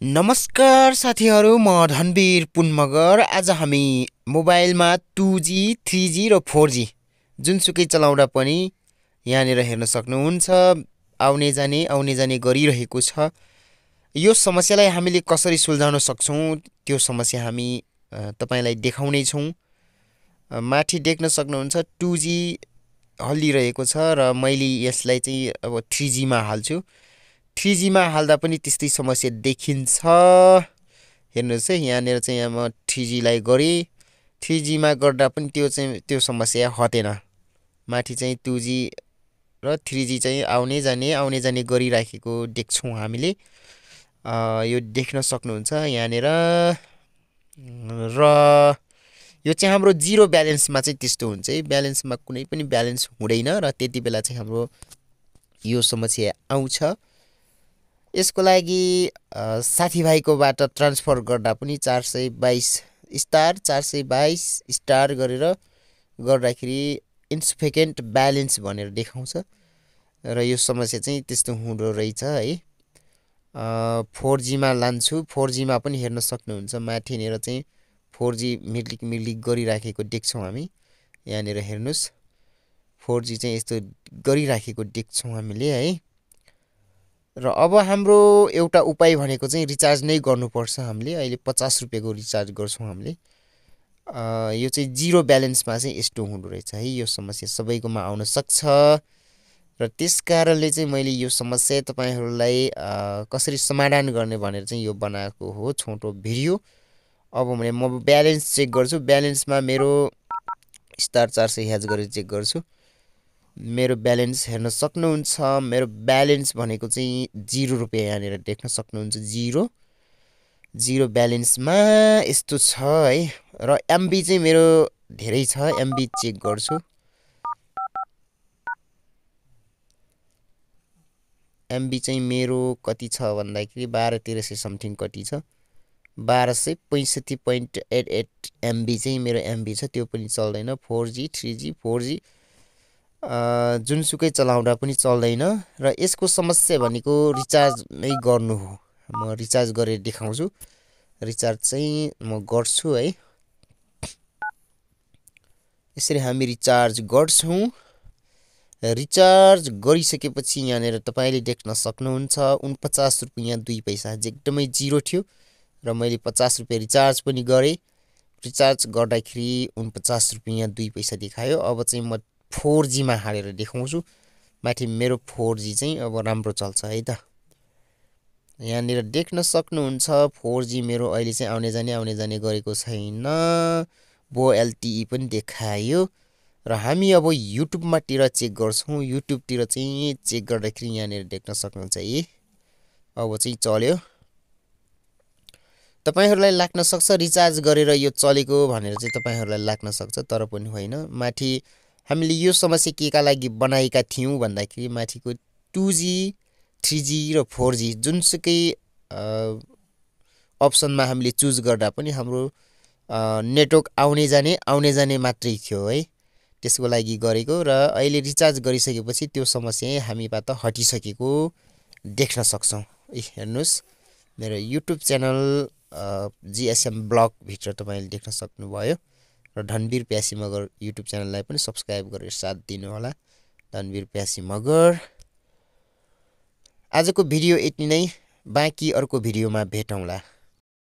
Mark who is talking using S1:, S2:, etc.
S1: नमस्कार साथीहरु, म धनवीर पुन मगर। आज हामी मोबाइलमा 2G 3G र 4G जुनसुकै चलाउँदा पनि यहाँनिर हेर्न सक्नुहुन्छ आउने जाने गरिरहेको छ। यो समस्यालाई हामीले कसरी सुल्झाउन सक्छौं त्यो समस्या हामी तपाईलाई देखाउनै छौं। माथि देख्न सक्नुहुन्छ 2G हल्लिरहेको छ र मैले यसलाई चाहिँ अब 3G मा हाल्छु। 3G मा हाल्दा पनि त्यस्तै समस्या देखिन्छ। हेर्नुस् है, यहाँनिर चाहिँ म 3G लाई गरे। 3G मा गर्दा पनि त्यो समस्या हटेन। माथि चाहिँ 2G र 3G चाहिँ आउने जाने गरिराखेको देख्छौं हामीले। यो देख्न सक्नुहुन्छ यहाँनिर। र यो चाहिँ हाम्रो जिरो ब्यालेन्समा चाहिँ त्यस्तो हुन्छ है। ब्यालेन्समा कुनै पनि ब्यालेन्स हुँदैन र त्यति बेला चाहिँ हाम्रो यो समस्या आउँछ। यसको लागि साथीभाइकोबाट ट्रान्सफर गर्दा पनि 422 स्टार 422 स्टार गरेर गर्दाखेरि इन्सफिसिएन्ट ब्यालेन्स भनेर देखाउँछ र यो समस्या चाहिँ त्यस्तो हुँदो रहेछ है। 4G मा लान्छु। 4G मा पनि हेर्न सक्नुहुन्छ माथिनेर चाहिँ 4G मिलिक गरिराखेको देख्छौं हामी। यहाँनिर हेर्नुस् 4G चाहिँ यस्तो गरिराखेको देख्छौं हामीले है। र अब हाम्रो एउटा उपाय भनेको चाहिँ रिचार्ज नै गर्नुपर्छ। हामीले अहिले 50 रुपैयाँको रिचार्ज गर्छौं हामीले। यो चाहिँ जिरो ब्यालेन्समा चाहिँ यस्तो हुँदो रहेछ है। यो समस्या सबैकोमा आउन सक्छ र त्यसकारणले चाहिँ मैले यो समस्या तपाईहरुलाई कसरी समाधान गर्ने भनेर चाहिँ यो बनाएको हो छोटो भिडियो। अब भने म ब्यालेन्स चेक गर्छु। ब्यालेन्समा मेरो स्टार 400 ह्याज गरेर चेक गर्छु। मेरो ब्यालेन्स हेर्न सक्नुहुन्छ। मेरो ब्यालेन्स भनेको चाहिँ 0 रुपैयाँ यहाँनिर देख्न सक्नुहुन्छ। जिरो ब्यालेन्समा यस्तो छ है। र एमबी चाहिँ मेरो धेरै छ। एमबी चेक गर्छु। एमबी चाहिँ मेरो कति छ भन्दाखेरि 1200 समथिङ कति छ। 1265.88 एमबी चाहिँ मेरो एमबी छ। त्यो पनि चल्दैन। 4G 3G 4G जुनसुकै चलाउँदा पनि चल्दैन र यसको समस्या भनेको रिचार्ज नै गर्नु हो। म रिचार्ज गरेर देखाउँछु। रिचार्ज चाहिँ म गर्छु है। यसरी हामी रिचार्ज गर्छौं। रिचार्ज गरिसकेपछि यहाँनिर तपाईले देख्न सक्नुहुन्छ 49 रुपैयाँ 2 पैसा एकदमै जिरो थियो र मैले 50 रुपैयाँ रिचार्ज पनि गरे। रिचार्ज गर्दाखेरि 49 रुपैयाँ 2 पैसा देखायो। अब चाहिँ म 4G मा हालेर देखाउँछु। माथि मेरो 4G चाहिँ अब राम्रो चल्छ है त। यहाँनिर देख्न सक्नुहुन्छ 4G मेरो अहिले चाहिँ आउने जाने गरेको छैन। बो LTE पनि देखायो र हामी अब युट्युब मातिर चेक गर्छौं। युट्युब तिर चाहिँ चेक गर्दाखेरि यहाँनिर देख्न सक्नुहुन्छ है। अब चाहिँ चल्यो। तपाईहरुलाई लाग्न सक्छ रिचार्ज गरेर यो चलेको भनेर चाहिँ तपाईहरुलाई लाग्न सक्छ, तर पनि होइन। माथि हामीले यो समस्या केका लागि बनाएका थियौं भन्दाखेरि माथिको 2G 3G र 4G जुनसुकै अप्सनमा हामीले चुज गर्दा पनि हाम्रो नेटवर्क आउने जाने मात्रै थियो है। त्यसको लागि गरेको र अहिले रिचार्ज गरिसकेपछि त्यो समस्या हामीबाट हटिसकेको देख्न सक्छौं। हेर्नुस् मेरो युट्युब च्यानल GSM ब्लग भित्र तपाईले देख्न सक्नुभयो र धनवीर प्यासी मगर युट्युब च्यानललाई पनि सब्स्क्राइब गरेर साथ दिनु होला। धनवीर प्यासी मगर। आजको भिडियो यति नै। बाँकी अर्को भिडियोमा भेटौँला।